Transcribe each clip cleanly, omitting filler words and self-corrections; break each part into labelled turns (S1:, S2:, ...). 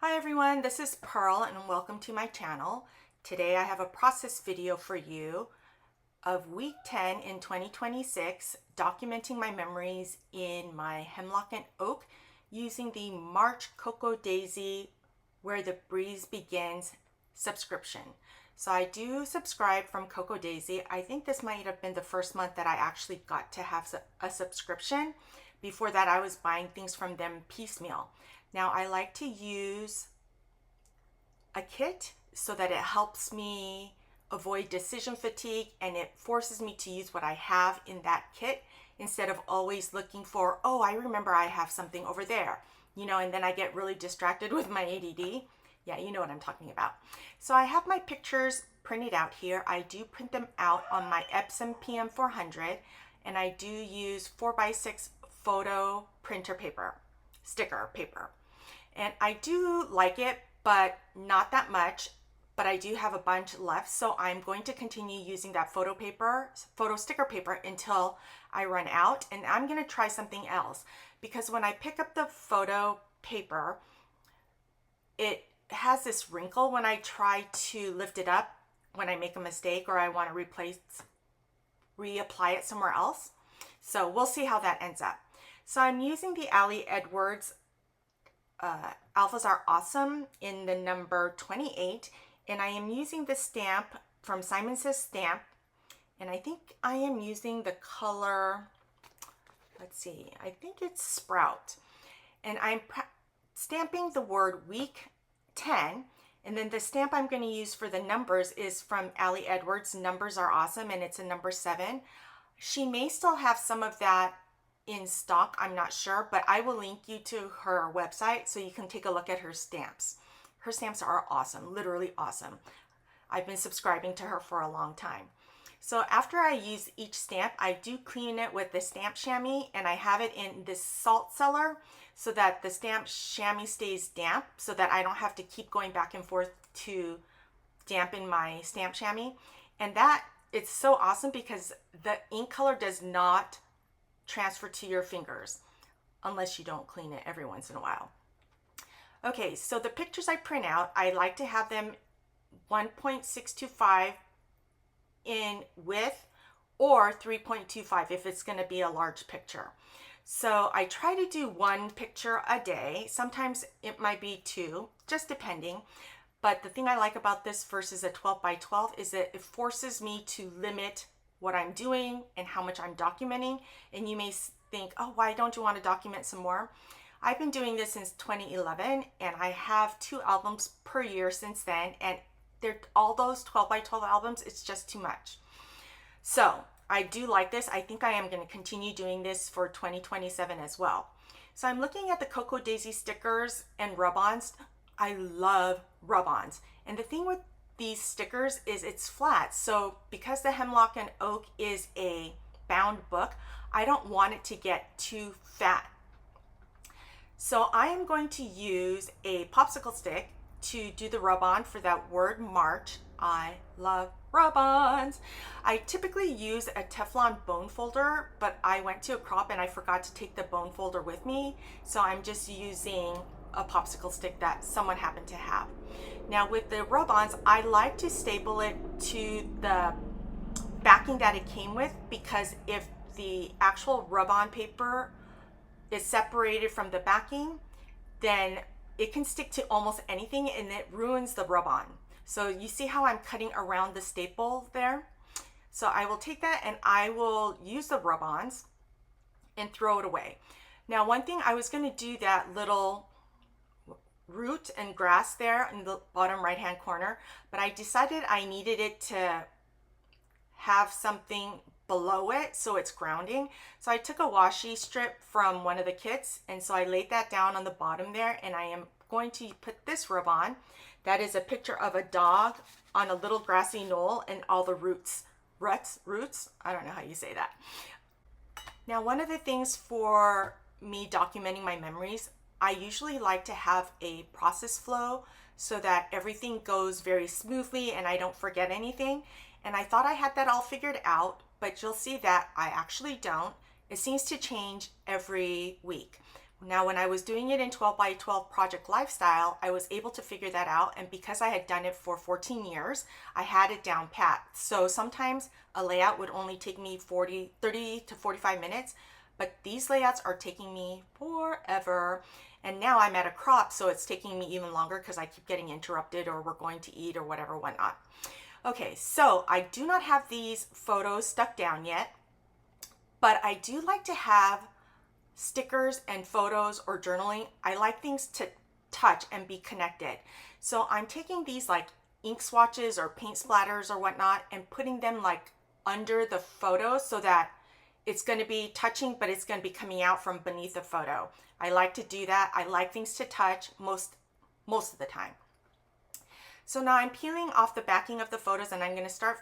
S1: Hi everyone, this is Pearl and welcome to my channel. Today I have a process video for you of week 10 in 2026, documenting my memories in my hemlock and oak using the March Cocoa Daisy Where the Breeze Begins subscription. So I do subscribe from Cocoa Daisy. I think this might have been the first month that I actually got to have a subscription. Before that, I was buying things from them piecemeal. Now I like to use a kit so that it helps me avoid decision fatigue and it forces me to use what I have in that kit instead of always looking for, oh, I remember I have something over there, and then I get really distracted with my ADD. Yeah, you know what I'm talking about. So I have my pictures printed out here. I do print them out on my Epson PM400 and I do use 4x6 photo printer paper, sticker paper. And I do like it, but not that much, but I do have a bunch left. So I'm going to continue using that photo sticker paper until I run out. And I'm going to try something else because when I pick up the photo paper, it has this wrinkle when I try to lift it up when I make a mistake or I want to reapply it somewhere else. So we'll see how that ends up. So I'm using the Ali Edwards Alphas Are Awesome in the number 28, and I am using the stamp from Simon Says Stamp, and I think I am using the color, let's see, I think it's Sprout, and I'm stamping the word week 10, and then the stamp I'm going to use for the numbers is from Ali Edwards, Numbers Are Awesome, and it's a number 7. She may still have some of that in stock, I'm not sure, but I will link you to her website so you can take a look at her stamps. Her stamps are awesome, literally awesome. I've been subscribing to her for a long time. So after I use each stamp, I do clean it with the stamp chamois and I have it in this salt cellar so that the stamp chamois stays damp so that I don't have to keep going back and forth to dampen my stamp chamois. And that, it's so awesome because the ink color does not transfer to your fingers unless you don't clean it every once in a while. Okay, so the pictures I print out, I like to have them 1.625 in width or 3.25 if it's going to be a large picture. So I try to do one picture a day. Sometimes it might be two, just depending. But the thing I like about this versus a 12 by 12 is that it forces me to limit what I'm doing and how much I'm documenting. And you may think, oh, why don't you want to document some more? I've been doing this since 2011 and I have 2 albums per year since then, and they're all those 12 by 12 albums, it's just too much. So I do like this. I think I am going to continue doing this for 2027 as well. So I'm looking at the Cocoa Daisy stickers and rub-ons. I love rub-ons. And the thing with these stickers is it's flat. So because the Hemlock and Oak is a bound book, I don't want it to get too fat. So I am going to use a popsicle stick to do the rub-on for that word March. I love rub-ons. I typically use a Teflon bone folder, but I went to a crop and I forgot to take the bone folder with me. So I'm just using a popsicle stick that someone happened to have. Now with the rub-ons, I like to staple it to the backing that it came with, because if the actual rub-on paper is separated from the backing, then it can stick to almost anything and it ruins the rub-on. So you see how I'm cutting around the staple there? So I will take that and I will use the rub-ons and throw it away. Now one thing, I was going to do that little root and grass there in the bottom right hand corner, but I decided I needed it to have something below it so it's grounding. So I took a washi strip from one of the kits and so I laid that down on the bottom there, and I am going to put this rub on. That is a picture of a dog on a little grassy knoll and all the roots, I don't know how you say that. Now one of the things for me documenting my memories, I usually like to have a process flow so that everything goes very smoothly and I don't forget anything. And I thought I had that all figured out, but you'll see that I actually don't. It seems to change every week. Now, when I was doing it in 12 by 12 Project Lifestyle, I was able to figure that out. And because I had done it for 14 years, I had it down pat. So sometimes a layout would only take me 30 to 45 minutes, but these layouts are taking me forever. And now I'm at a crop, so it's taking me even longer because I keep getting interrupted or we're going to eat or whatever, whatnot. Okay, so I do not have these photos stuck down yet, but I do like to have stickers and photos or journaling. I like things to touch and be connected. So I'm taking these like ink swatches or paint splatters or whatnot and putting them like under the photo so that it's going to be touching, but it's going to be coming out from beneath the photo. I like to do that. I like things to touch most of the time. So now I'm peeling off the backing of the photos and I'm going to start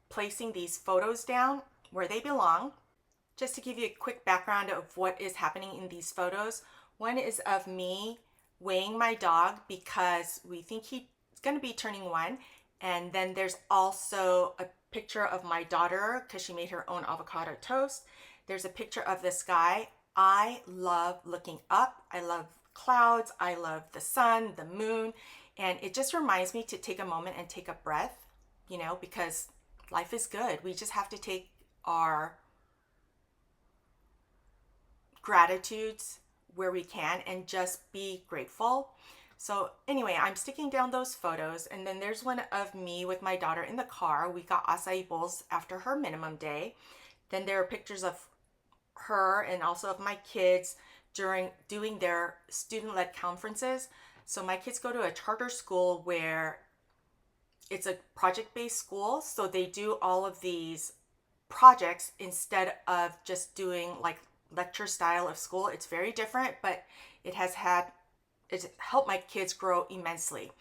S1: placing these photos down where they belong. Just to give you a quick background of what is happening in these photos. One is of me weighing my dog because we think he's going to be turning 1. And then there's also a picture of my daughter because she made her own avocado toast. There's a picture of the sky. I love looking up. I love clouds. I love the sun, the moon. And it just reminds me to take a moment and take a breath, you know, because life is good. We just have to take our gratitudes where we can and just be grateful. So anyway, I'm sticking down those photos, and then there's one of me with my daughter in the car. We got acai bowls after her minimum day. Then there are pictures of her and also of my kids during doing their student-led conferences. So my kids go to a charter school where it's a project-based school, so they do all of these projects instead of just doing like lecture style of school. It's very different, but it's helped my kids grow immensely.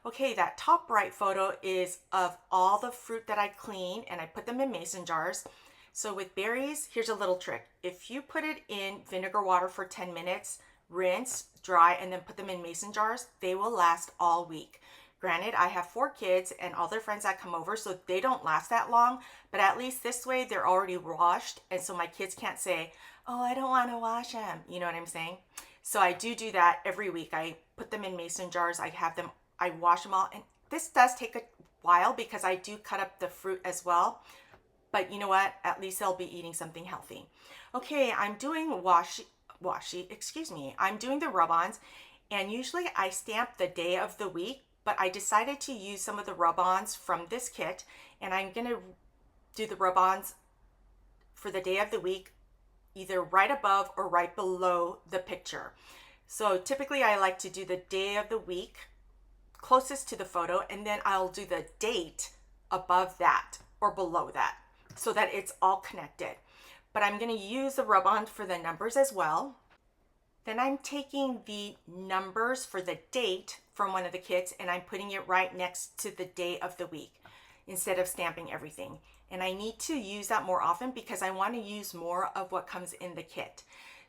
S1: Okay, that top right photo is of all the fruit that I clean and I put them in mason jars. So with berries, here's a little trick. If you put it in vinegar water for 10 minutes, rinse, dry, and then put them in mason jars, they will last all week. Granted, I have 4 kids and all their friends that come over, so they don't last that long, but at least this way they're already washed, and so my kids can't say, oh, I don't want to wash them. You know what I'm saying? So I do that every week. I put them in mason jars. I wash them all. And this does take a while because I do cut up the fruit as well. But you know what? At least they'll be eating something healthy. Okay, I'm doing I'm doing the rub-ons. And usually I stamp the day of the week, but I decided to use some of the rub-ons from this kit. And I'm going to do the rub-ons for the day of the week either right above or right below the picture. So typically I like to do the day of the week closest to the photo, and then I'll do the date above that or below that so that it's all connected. But I'm going to use the rub-on for the numbers as well. Then I'm taking the numbers for the date from one of the kits and I'm putting it right next to the day of the week instead of stamping everything. And I need to use that more often because I want to use more of what comes in the kit.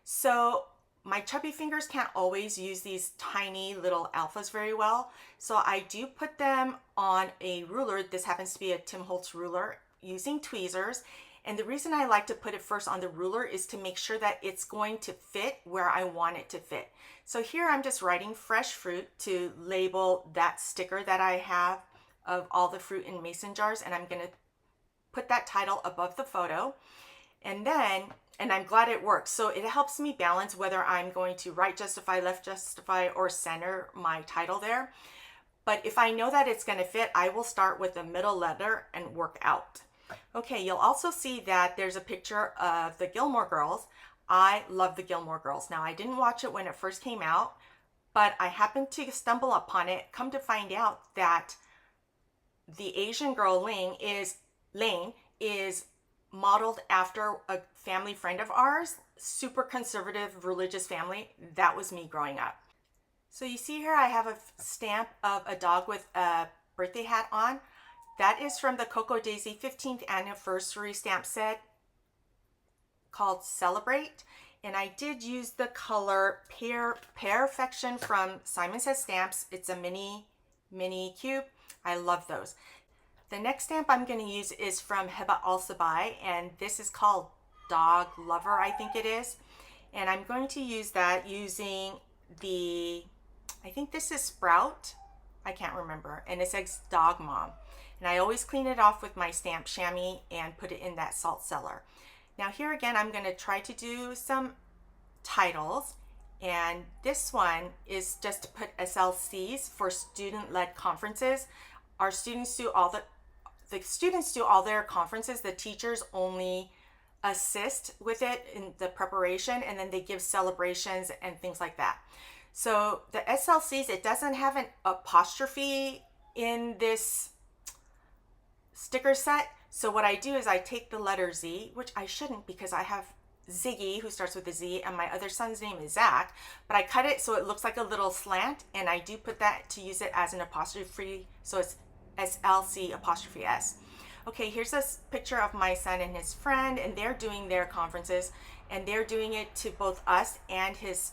S1: So my chubby fingers can't always use these tiny little alphas very well. So I do put them on a ruler. This happens to be a Tim Holtz ruler using tweezers. And the reason I like to put it first on the ruler is to make sure that it's going to fit where I want it to fit. So here I'm just writing fresh fruit to label that sticker that I have of all the fruit in mason jars, and I'm going to put that title above the photo. And I'm glad it works. So it helps me balance whether I'm going to right justify, left justify, or center my title there. But if I know that it's going to fit, I will start with the middle letter and work out. Okay, you'll also see that there's a picture of the Gilmore Girls. I love the Gilmore Girls. Now, I didn't watch it when it first came out, but I happened to stumble upon it. Come to find out that the Asian girl Lane is modeled after a family friend of ours, super conservative religious family. That was me growing up. So you see here I have a stamp of a dog with a birthday hat on. That is from the Coco Daisy 15th anniversary stamp set called Celebrate. And I did use the color Perfection from Simon Says Stamps. It's a mini cube. I love those. The next stamp I'm going to use is from Heba Al Sabai, and this is called Dog Lover, I think it is. And I'm going to use that using the, I think this is Sprout. I can't remember. And it says Dog Mom. And I always clean it off with my stamp chamois and put it in that salt cellar. Now here again, I'm going to try to do some titles. And this one is just to put SLCs for student-led conferences. Our students do all the students do all their conferences. The teachers only assist with it in the preparation, and then they give celebrations and things like that. So the SLCs, it doesn't have an apostrophe in this sticker set. So what I do is I take the letter Z, which I shouldn't because I have Ziggy, who starts with a Z, and my other son's name is Zach, but I cut it so it looks like a little slant, and I do put that to use it as an apostrophe, so it's SLC apostrophe S. Okay, here's a picture of my son and his friend, and they're doing their conferences, and they're doing it to both us and his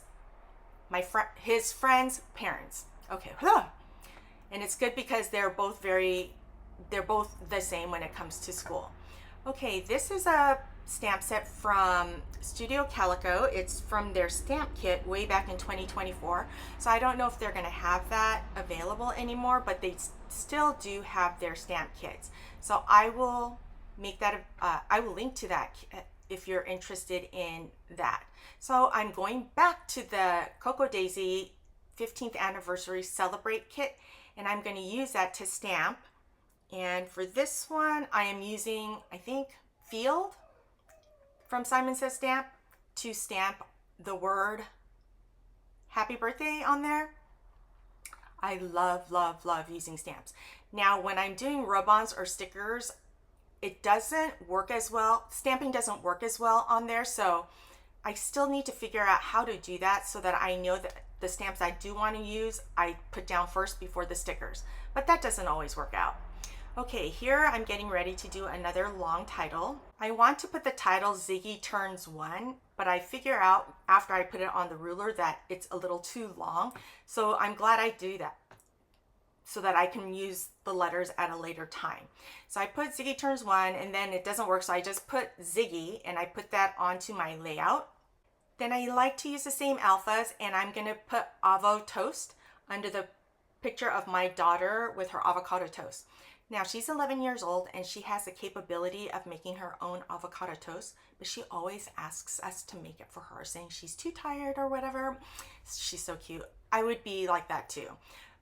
S1: friend's parents. Okay, and it's good because they're both the same when it comes to school. Okay, this is a stamp set from Studio Calico. It's from their stamp kit way back in 2024. So I don't know if they're going to have that available anymore, but they still do have their stamp kits. So I will make that, I will link to that if you're interested in that. So I'm going back to the Cocoa Daisy 15th anniversary Celebrate kit, and I'm going to use that to stamp. And for this one, I am using, I think, Field from Simon Says Stamp to stamp the word happy birthday on there. I love, love, love using stamps. Now, when I'm doing rub-ons or stickers, it doesn't work as well. Stamping doesn't work as well on there, so I still need to figure out how to do that so that I know that the stamps I do want to use, I put down first before the stickers. But that doesn't always work out. Okay, here I'm getting ready to do another long title. I want to put the title Ziggy Turns 1, but I figure out after I put it on the ruler that it's a little too long. So I'm glad I do that so that I can use the letters at a later time. So I put Ziggy Turns 1, and then it doesn't work, so I just put Ziggy and I put that onto my layout. Then I like to use the same alphas, and I'm gonna put Avo Toast under the picture of my daughter with her avocado toast. Now, she's 11 years old and she has the capability of making her own avocado toast, but she always asks us to make it for her, saying she's too tired or whatever. She's so cute. I would be like that too.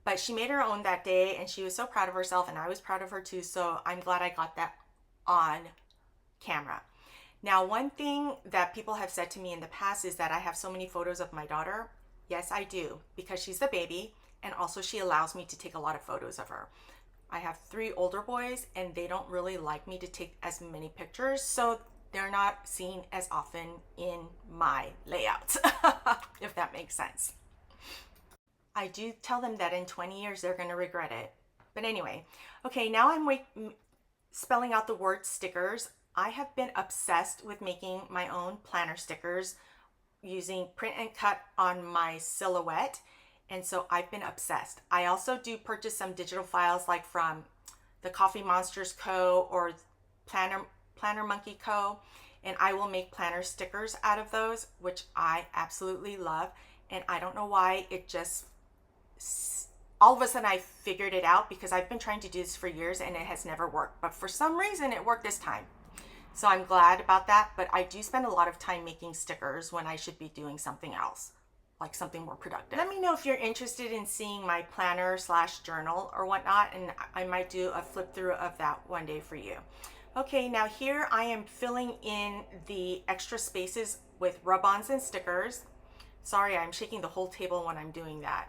S1: But she made her own that day and she was so proud of herself, and I was proud of her too, so I'm glad I got that on camera. Now, one thing that people have said to me in the past is that I have so many photos of my daughter. Yes, I do, because she's the baby, and also she allows me to take a lot of photos of her. I have 3 older boys and they don't really like me to take as many pictures, so they're not seen as often in my layouts, if that makes sense. I do tell them that in 20 years they're going to regret it. But anyway, okay, now I'm spelling out the word stickers. I have been obsessed with making my own planner stickers using print and cut on my silhouette. And so I've been obsessed. I also do purchase some digital files like from the Coffee Monsters Co. or Planner Monkey Co. And I will make planner stickers out of those, which I absolutely love. And I don't know why, it just, all of a sudden I figured it out, because I've been trying to do this for years and it has never worked. But for some reason it worked this time. So I'm glad about that. But I do spend a lot of time making stickers when I should be doing something else, like something more productive. Let me know if you're interested in seeing my planner / journal or whatnot, and I might do a flip through of that one day for you. Okay, now here I am filling in the extra spaces with rub-ons and stickers. Sorry, I'm shaking the whole table when I'm doing that.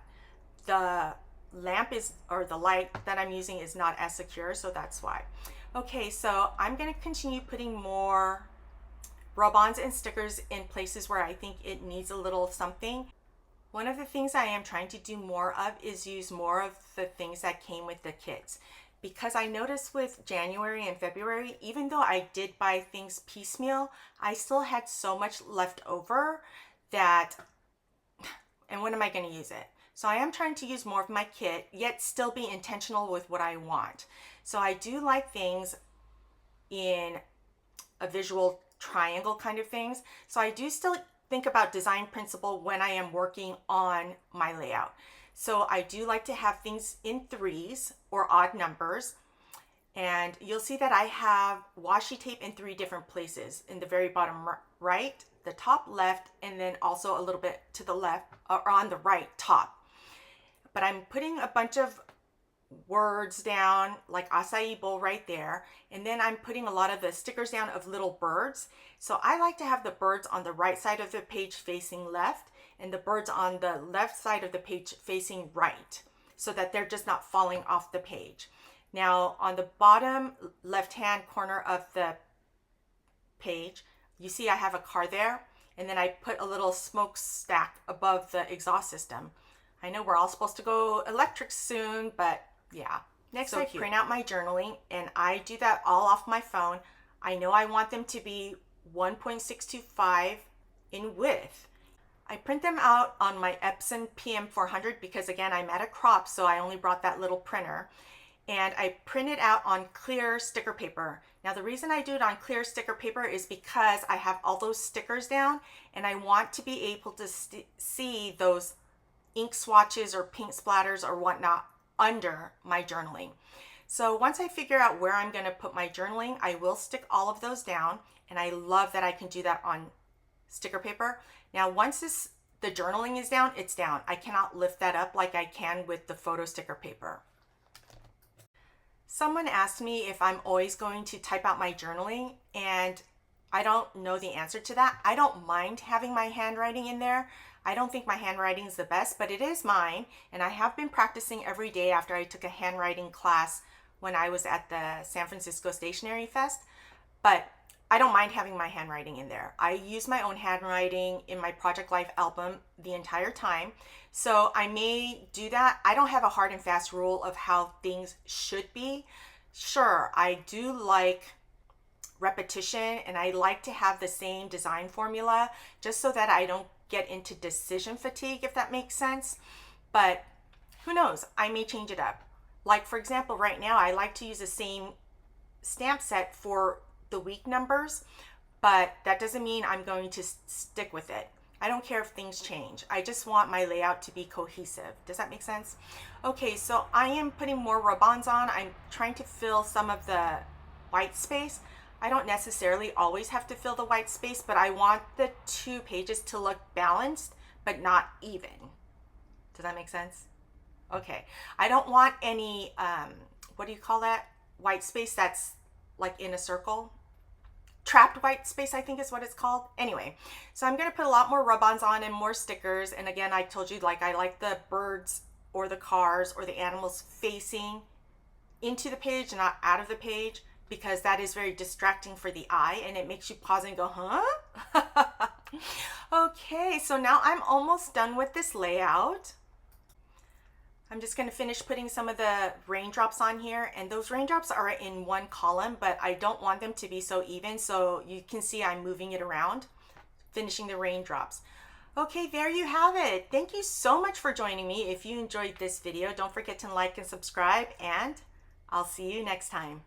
S1: The lamp or the light that I'm using is not as secure, so that's why. Okay, so I'm gonna continue putting more rub-ons and stickers in places where I think it needs a little something. One of the things I am trying to do more of is use more of the things that came with the kits, because I noticed with January and February, even though I did buy things piecemeal, I still had so much left over that, and when am I going to use it? So I am trying to use more of my kit, yet still be intentional with what I want. So I do like things in a visual triangle kind of things. So I do still think about design principle when I am working on my layout. So I do like to have things in threes or odd numbers. And you'll see that I have washi tape in 3 different places: in the very bottom right, the top left, and then also a little bit to the left or on the right top. But I'm putting a bunch of words down like acai bowl right there, and then I'm putting a lot of the stickers down of little birds. So I like to have the birds on the right side of the page facing left and the birds on the left side of the page facing right, so that they're just not falling off the page. Now on the bottom left hand corner of the page, you see I have a car there, and then I put a little smokestack above the exhaust system. I know we're all supposed to go electric soon, but yeah. Next, I print out my journaling, and I do that all off my phone. I know I want them to be 1.625 in width. I print them out on my Epson PM400 because, again, I'm at a crop, so I only brought that little printer. And I print it out on clear sticker paper. Now, the reason I do it on clear sticker paper is because I have all those stickers down, and I want to be able to see those ink swatches or paint splatters or whatnot under my journaling. So once I figure out where I'm going to put my journaling, I will stick all of those down, and I love that I can do that on sticker paper. Now once the journaling is down, it's down. I cannot lift that up like I can with the photo sticker paper. Someone asked me if I'm always going to type out my journaling, and I don't know the answer to that. I don't mind having my handwriting in there. I don't think my handwriting is the best, but it is mine, and I have been practicing every day after I took a handwriting class when I was at the San Francisco Stationery Fest. But I don't mind having my handwriting in there. I use my own handwriting in my Project Life album the entire time, so I may do that. I don't have a hard and fast rule of how things should be. Sure, I do like repetition, and I like to have the same design formula just so that I don't get into decision fatigue, if that makes sense. But who knows, I may change it up. Like, for example, right now I like to use the same stamp set for the week numbers, but that doesn't mean I'm going to stick with it. I don't care if things change. I just want my layout to be cohesive. Does that make sense? Okay, so I am putting more rub-ons on. I'm trying to fill some of the white space. I don't necessarily always have to fill the white space, but I want the 2 pages to look balanced, but not even. Does that make sense? Okay. I don't want any, what do you call that? White space that's like in a circle. Trapped white space, I think is what it's called. Anyway, so I'm going to put a lot more rub-ons on and more stickers. And again, I told you, like, I like the birds or the cars or the animals facing into the page, not out of the page, because that is very distracting for the eye, and it makes you pause and go, huh? Okay, so now I'm almost done with this layout. I'm just going to finish putting some of the raindrops on here, and those raindrops are in one column, but I don't want them to be so even, so you can see I'm moving it around, finishing the raindrops. Okay, there you have it. Thank you so much for joining me. If you enjoyed this video, don't forget to like and subscribe, and I'll see you next time.